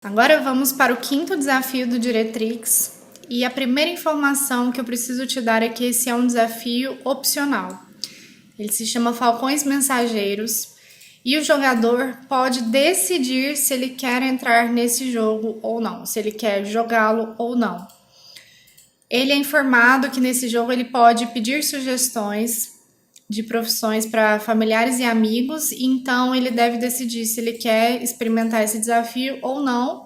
Agora vamos para o quinto desafio do Diretrix. E a primeira informação que eu preciso te dar é que esse é um desafio opcional. Ele se chama Falcões Mensageiros e o jogador pode decidir se ele quer entrar nesse jogo ou não, se ele quer jogá-lo ou não. Ele é informado que nesse jogo ele pode pedir sugestões de profissões para familiares e amigos, então ele deve decidir se ele quer experimentar esse desafio ou não.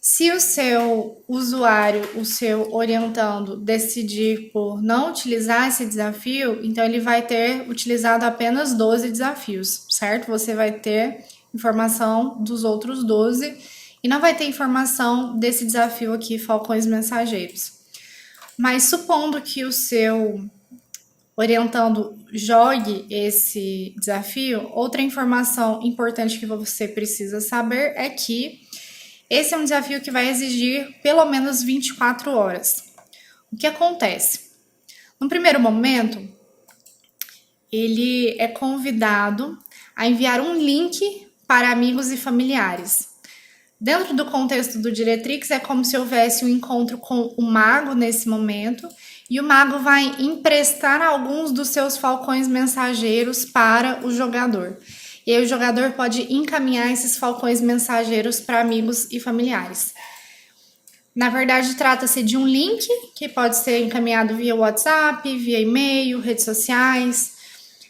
Se o seu usuário, o seu orientando, decidir por não utilizar esse desafio, então ele vai ter utilizado apenas 12 desafios, certo? Você vai ter informação dos outros 12 e não vai ter informação desse desafio aqui, Falcões Mensageiros. Mas supondo que o seu orientando jogue esse desafio, outra informação importante que você precisa saber é que esse é um desafio que vai exigir pelo menos 24 horas. O que acontece? No primeiro momento, ele é convidado a enviar um link para amigos e familiares. Dentro do contexto do Diretrix, é como se houvesse um encontro com o mago nesse momento, e o mago vai emprestar alguns dos seus falcões mensageiros para o jogador. E aí o jogador pode encaminhar esses falcões mensageiros para amigos e familiares. Na verdade, trata-se de um link que pode ser encaminhado via WhatsApp, via e-mail, redes sociais.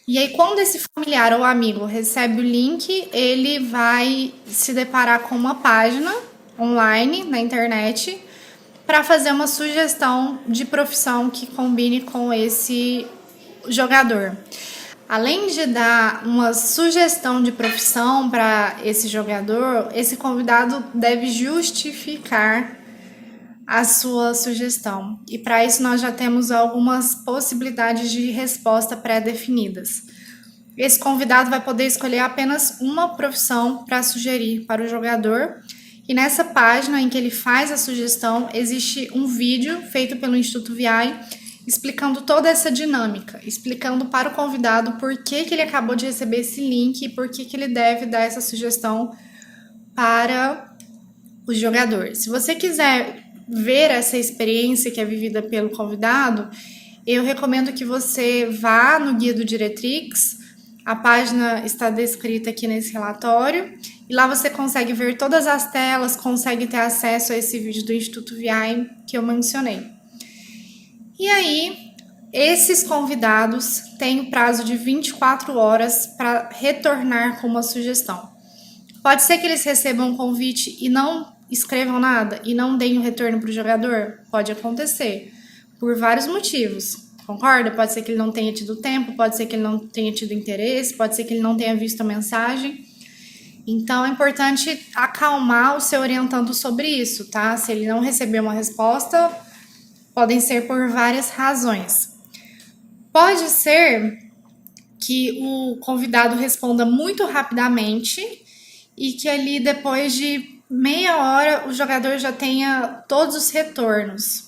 E aí, quando esse familiar ou amigo recebe o link, ele vai se deparar com uma página online na internet para fazer uma sugestão de profissão que combine com esse jogador. Além de dar uma sugestão de profissão para esse jogador, esse convidado deve justificar a sua sugestão. E para isso nós já temos algumas possibilidades de resposta pré-definidas. Esse convidado vai poder escolher apenas uma profissão para sugerir para o jogador. E nessa página em que ele faz a sugestão, existe um vídeo feito pelo Instituto VI explicando toda essa dinâmica, explicando para o convidado por que ele acabou de receber esse link e por que ele deve dar essa sugestão para o jogador. Se você quiser ver essa experiência que é vivida pelo convidado, eu recomendo que você vá no Guia do Diretrix. A página está descrita aqui nesse relatório e lá você consegue ver todas as telas, consegue ter acesso a esse vídeo do Instituto VI que eu mencionei. E aí, esses convidados têm o prazo de 24 horas para retornar com uma sugestão. Pode ser que eles recebam um convite e não escrevam nada e não deem o retorno para o jogador? Pode acontecer, por vários motivos. Concorda? Pode ser que ele não tenha tido tempo, pode ser que ele não tenha tido interesse, pode ser que ele não tenha visto a mensagem. Então é importante acalmar o seu orientando sobre isso, tá? Se ele não receber uma resposta, podem ser por várias razões. Pode ser que o convidado responda muito rapidamente e que ali depois de meia hora o jogador já tenha todos os retornos.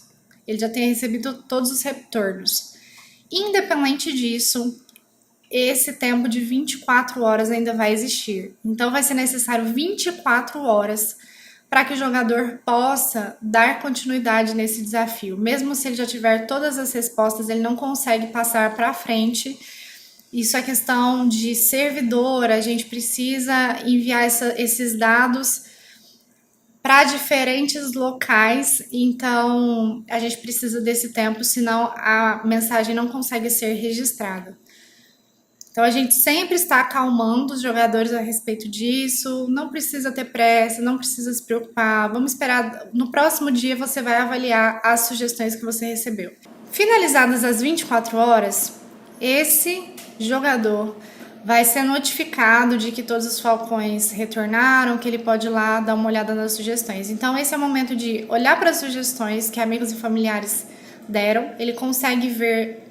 Ele já tenha recebido todos os retornos. Independente disso, esse tempo de 24 horas ainda vai existir. Então vai ser necessário 24 horas para que o jogador possa dar continuidade nesse desafio. Mesmo se ele já tiver todas as respostas, ele não consegue passar para frente. Isso é questão de servidor, a gente precisa enviar esses dados para diferentes locais, então a gente precisa desse tempo, senão a mensagem não consegue ser registrada. Então a gente sempre está acalmando os jogadores a respeito disso, não precisa ter pressa, não precisa se preocupar, vamos esperar, no próximo dia você vai avaliar as sugestões que você recebeu. Finalizadas as 24 horas, esse jogador vai ser notificado de que todos os falcões retornaram, que ele pode ir lá dar uma olhada nas sugestões. Então esse é o momento de olhar para as sugestões que amigos e familiares deram, ele consegue ver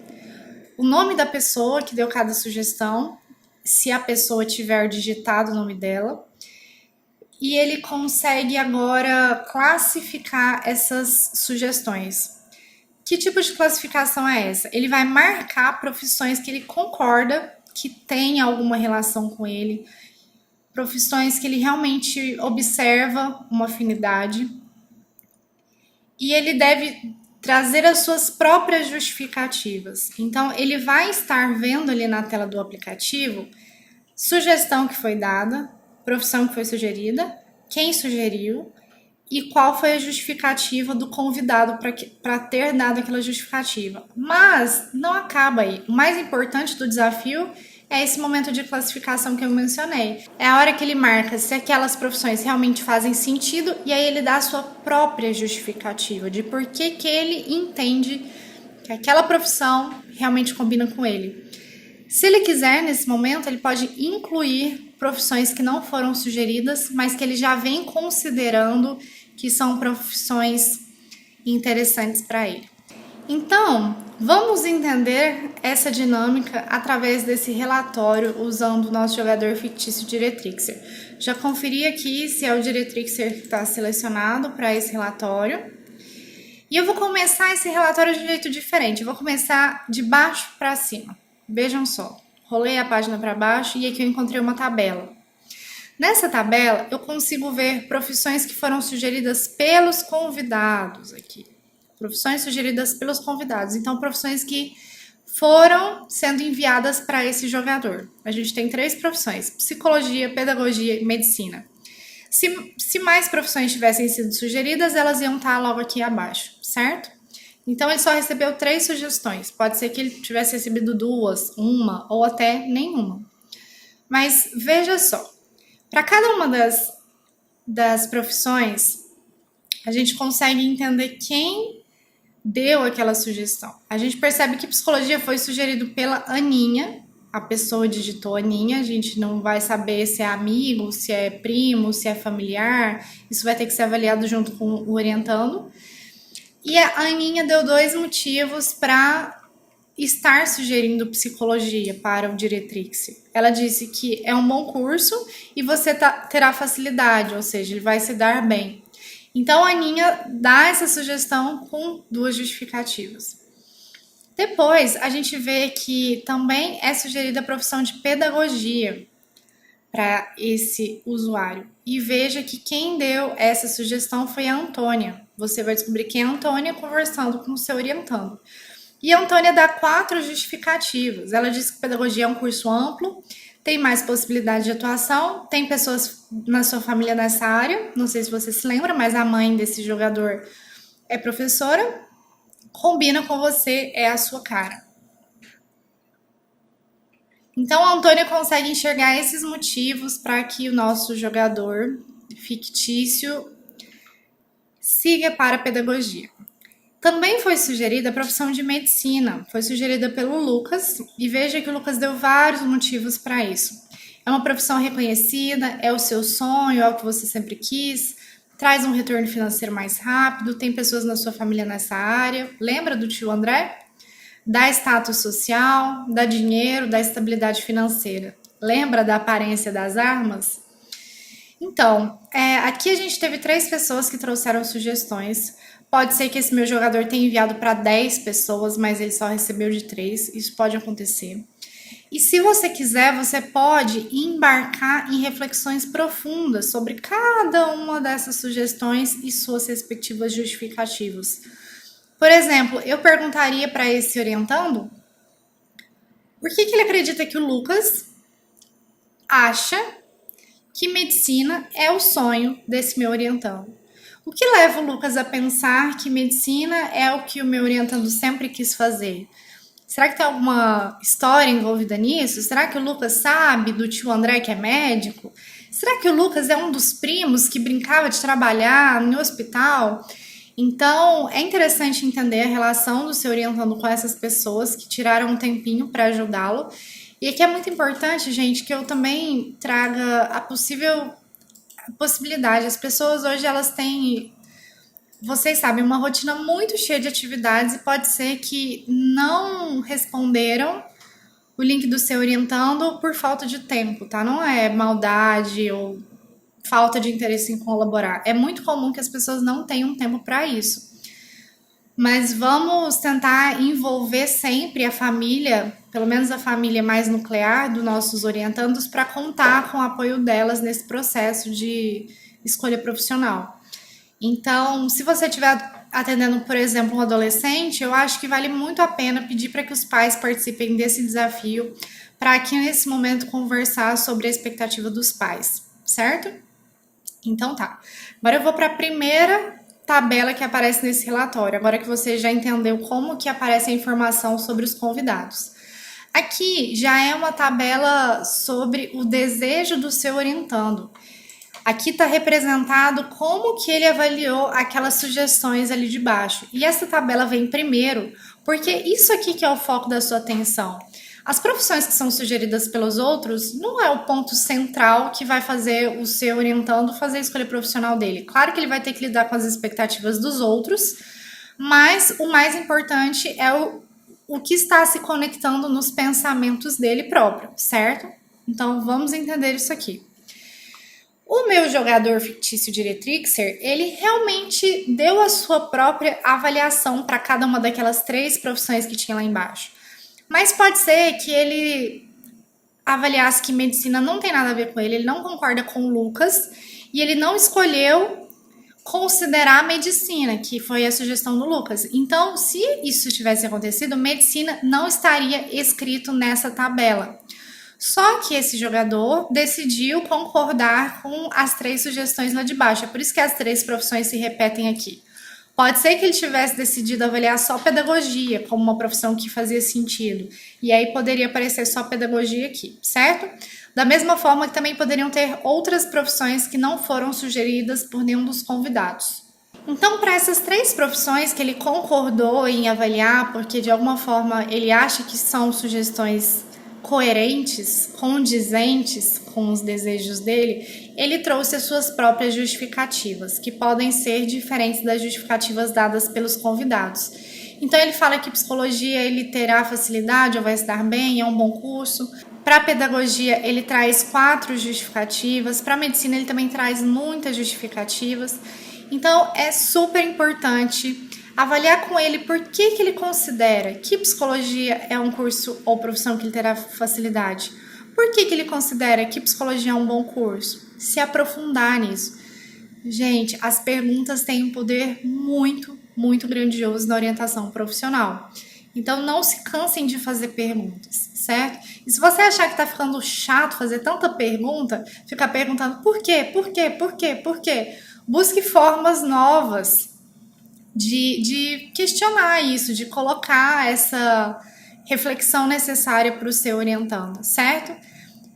o nome da pessoa que deu cada sugestão, se a pessoa tiver digitado o nome dela, e ele consegue agora classificar essas sugestões. Que tipo de classificação é essa? Ele vai marcar profissões que ele concorda que tem alguma relação com ele, profissões que ele realmente observa uma afinidade. E ele deve trazer as suas próprias justificativas. Então, ele vai estar vendo ali na tela do aplicativo sugestão que foi dada, profissão que foi sugerida, quem sugeriu e qual foi a justificativa do convidado para ter dado aquela justificativa. Mas não acaba aí. O mais importante do desafio é esse momento de classificação que eu mencionei. É a hora que ele marca se aquelas profissões realmente fazem sentido e aí ele dá a sua própria justificativa de por que ele entende que aquela profissão realmente combina com ele. Se ele quiser, nesse momento, ele pode incluir profissões que não foram sugeridas, mas que ele já vem considerando que são profissões interessantes para ele. Então, vamos entender essa dinâmica através desse relatório usando o nosso jogador fictício Diretrixer. Já conferi aqui se é o Diretrixer que está selecionado para esse relatório. E eu vou começar esse relatório de um jeito diferente. Eu vou começar de baixo para cima. Vejam só, rolei a página para baixo e aqui eu encontrei uma tabela. Nessa tabela, eu consigo ver profissões que foram sugeridas pelos convidados aqui. Profissões sugeridas pelos convidados. Então, profissões que foram sendo enviadas para esse jogador. A gente tem 3 profissões: psicologia, pedagogia e medicina. Se mais profissões tivessem sido sugeridas, elas iam estar logo aqui abaixo, certo? Então, ele só recebeu 3 sugestões. Pode ser que ele tivesse recebido 2, 1 ou até nenhuma. Mas veja só, para cada uma das profissões, a gente consegue entender quem deu aquela sugestão. A gente percebe que psicologia foi sugerido pela Aninha, a pessoa digitou Aninha, a gente não vai saber se é amigo, se é primo, se é familiar, isso vai ter que ser avaliado junto com o orientando. E a Aninha deu 2 motivos para estar sugerindo psicologia para o Diretrix. Ela disse que é um bom curso e você terá facilidade, ou seja, ele vai se dar bem. Então, a Aninha dá essa sugestão com 2 justificativas. Depois, a gente vê que também é sugerida a profissão de pedagogia para esse usuário. E veja que quem deu essa sugestão foi a Antônia. Você vai descobrir quem é a Antônia conversando com o seu orientando. E a Antônia dá 4 justificativas. Ela diz que pedagogia é um curso amplo, tem mais possibilidade de atuação, tem pessoas na sua família nessa área, não sei se você se lembra, mas a mãe desse jogador é professora, combina com você, é a sua cara. Então a Antônia consegue enxergar esses motivos para que o nosso jogador fictício siga para a pedagogia. Também foi sugerida a profissão de medicina, foi sugerida pelo Lucas, e veja que o Lucas deu vários motivos para isso. É uma profissão reconhecida, é o seu sonho, é o que você sempre quis, traz um retorno financeiro mais rápido, tem pessoas na sua família nessa área. Lembra do tio André? Dá status social, dá dinheiro, dá estabilidade financeira. Lembra da aparência das armas? Então, aqui a gente teve 3 pessoas que trouxeram sugestões. Pode ser que esse meu jogador tenha enviado para 10 pessoas, mas ele só recebeu de 3. Isso pode acontecer. E se você quiser, você pode embarcar em reflexões profundas sobre cada uma dessas sugestões e suas respectivas justificativas. Por exemplo, eu perguntaria para esse orientando por que ele acredita que o Lucas acha que medicina é o sonho desse meu orientando. O que leva o Lucas a pensar que medicina é o que o meu orientando sempre quis fazer? Será que tem alguma história envolvida nisso? Será que o Lucas sabe do tio André que é médico? Será que o Lucas é um dos primos que brincava de trabalhar no hospital? Então, é interessante entender a relação do seu orientando com essas pessoas que tiraram um tempinho para ajudá-lo. E aqui é muito importante, gente, que eu também traga a possibilidade. As pessoas hoje, elas têm, vocês sabem, uma rotina muito cheia de atividades e pode ser que não responderam o link do seu orientando por falta de tempo, tá? Não é maldade ou falta de interesse em colaborar. É muito comum que as pessoas não tenham tempo para isso. Mas vamos tentar envolver sempre a família, pelo menos a família mais nuclear dos nossos orientandos, para contar com o apoio delas nesse processo de escolha profissional. Então, se você estiver atendendo, por exemplo, um adolescente, eu acho que vale muito a pena pedir para que os pais participem desse desafio, para aqui nesse momento conversar sobre a expectativa dos pais, certo? Então tá. Agora eu vou para a primeira tabela que aparece nesse relatório, agora que você já entendeu como que aparece a informação sobre os convidados. Aqui já é uma tabela sobre o desejo do seu orientando. Aqui está representado como que ele avaliou aquelas sugestões ali de baixo. E essa tabela vem primeiro, porque isso aqui que é o foco da sua atenção. As profissões que são sugeridas pelos outros não é o ponto central que vai fazer o seu orientando fazer a escolha profissional dele. Claro que ele vai ter que lidar com as expectativas dos outros, mas o mais importante é o que está se conectando nos pensamentos dele próprio, certo? Então vamos entender isso aqui. O meu jogador fictício Diretrixer, ele realmente deu a sua própria avaliação para cada uma daquelas 3 profissões que tinha lá embaixo. Mas pode ser que ele avaliasse que medicina não tem nada a ver com ele não concorda com o Lucas, e ele não escolheu considerar a medicina, que foi a sugestão do Lucas. Então, se isso tivesse acontecido, medicina não estaria escrito nessa tabela. Só que esse jogador decidiu concordar com as 3 sugestões lá de baixo. É por isso que as 3 profissões se repetem aqui. Pode ser que ele tivesse decidido avaliar só pedagogia como uma profissão que fazia sentido. E aí poderia aparecer só pedagogia aqui, certo? Da mesma forma que também poderiam ter outras profissões que não foram sugeridas por nenhum dos convidados. Então, para essas 3 profissões que ele concordou em avaliar, porque de alguma forma ele acha que são sugestões coerentes, condizentes com os desejos dele, ele trouxe as suas próprias justificativas, que podem ser diferentes das justificativas dadas pelos convidados. Então ele fala que psicologia ele terá facilidade ou vai estar bem, é um bom curso. Para pedagogia ele traz 4 justificativas, para medicina ele também traz muitas justificativas. Então é super importante avaliar com ele por que ele considera que psicologia é um curso ou profissão que ele terá facilidade. Por que ele considera que psicologia é um bom curso? Se aprofundar nisso. Gente, as perguntas têm um poder muito, muito grandioso na orientação profissional. Então, não se cansem de fazer perguntas, certo? E se você achar que está ficando chato fazer tanta pergunta, ficar perguntando por quê, por quê, por quê, por quê, busque formas novas de questionar isso, de colocar essa reflexão necessária para o seu orientando, certo?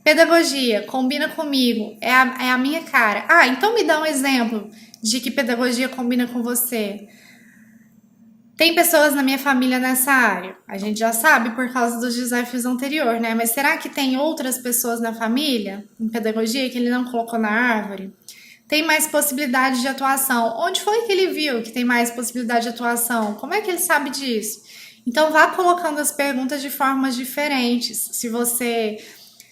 Pedagogia, combina comigo, é a minha cara. Ah, então me dá um exemplo de que pedagogia combina com você. Tem pessoas na minha família nessa área, a gente já sabe por causa dos desafios anteriores, né? Mas será que tem outras pessoas na família, em pedagogia, que ele não colocou na árvore? Tem mais possibilidade de atuação. Onde foi que ele viu que tem mais possibilidade de atuação? Como é que ele sabe disso? Então, vá colocando as perguntas de formas diferentes. Se você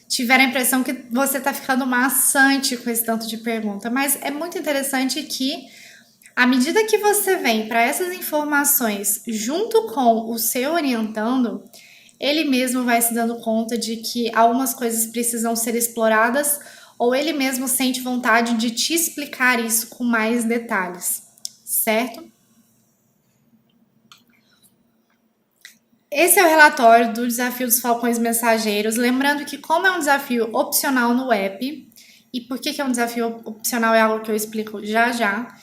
tiver a impressão que você está ficando maçante com esse tanto de pergunta. Mas é muito interessante que, à medida que você vem para essas informações junto com o seu orientando, ele mesmo vai se dando conta de que algumas coisas precisam ser exploradas, ou ele mesmo sente vontade de te explicar isso com mais detalhes, certo? Esse é o relatório do desafio dos falcões mensageiros. Lembrando que, como é um desafio opcional no app, e por que é um desafio opcional é algo que eu explico já já,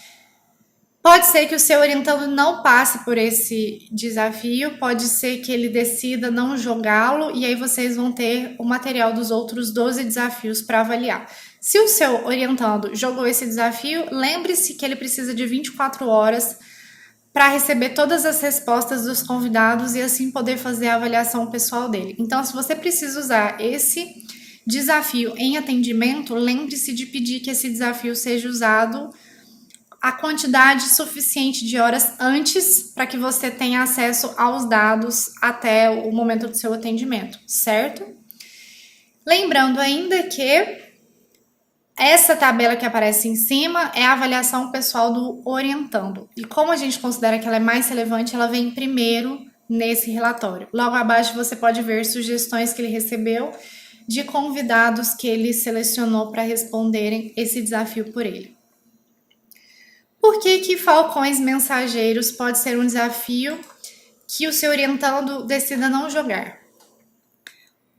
pode ser que o seu orientando não passe por esse desafio, pode ser que ele decida não jogá-lo, e aí vocês vão ter o material dos outros 12 desafios para avaliar. Se o seu orientando jogou esse desafio, lembre-se que ele precisa de 24 horas para receber todas as respostas dos convidados e assim poder fazer a avaliação pessoal dele. Então, se você precisa usar esse desafio em atendimento, lembre-se de pedir que esse desafio seja usado a quantidade suficiente de horas antes para que você tenha acesso aos dados até o momento do seu atendimento, certo? Lembrando ainda que Essa tabela que aparece em cima é a avaliação pessoal do orientando. E como a gente considera que ela é mais relevante, ela vem primeiro nesse relatório. Logo abaixo você pode ver sugestões que ele recebeu de convidados que ele selecionou para responderem esse desafio por ele. Por que Falcões Mensageiros pode ser um desafio que o seu orientando decida não jogar?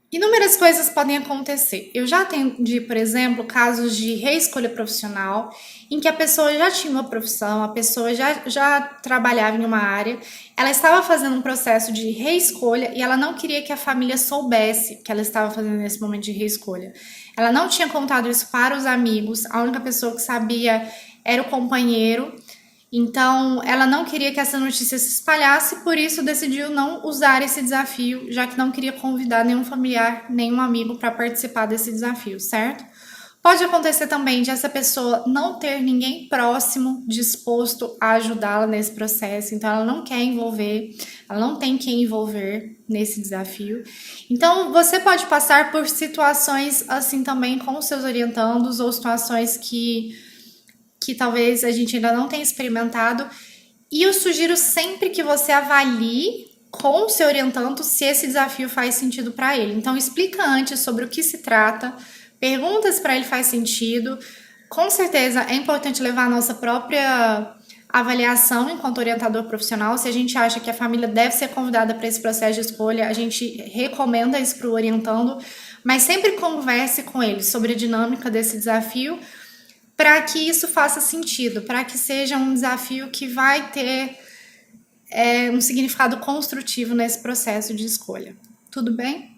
Inúmeras coisas podem acontecer. Eu já atendi, por exemplo, casos de reescolha profissional, em que a pessoa já tinha uma profissão, a pessoa já trabalhava em uma área, ela estava fazendo um processo de reescolha e ela não queria que a família soubesse que ela estava fazendo nesse momento de reescolha. Ela não tinha contado isso para os amigos, a única pessoa que sabia era o companheiro. Então, ela não queria que essa notícia se espalhasse, por isso decidiu não usar esse desafio, já que não queria convidar nenhum familiar, nenhum amigo para participar desse desafio, certo? Pode acontecer também de essa pessoa não ter ninguém próximo disposto a ajudá-la nesse processo, então ela não quer envolver, ela não tem quem envolver nesse desafio. Então, você pode passar por situações assim também com os seus orientandos ou situações que talvez a gente ainda não tenha experimentado. E eu sugiro sempre que você avalie com o seu orientando se esse desafio faz sentido para ele. Então, explica antes sobre o que se trata, pergunta se para ele faz sentido. Com certeza, é importante levar a nossa própria avaliação enquanto orientador profissional. Se a gente acha que a família deve ser convidada para esse processo de escolha, a gente recomenda isso para o orientando, mas sempre converse com ele sobre a dinâmica desse desafio, para que isso faça sentido, para que seja um desafio que vai ter um significado construtivo nesse processo de escolha. Tudo bem?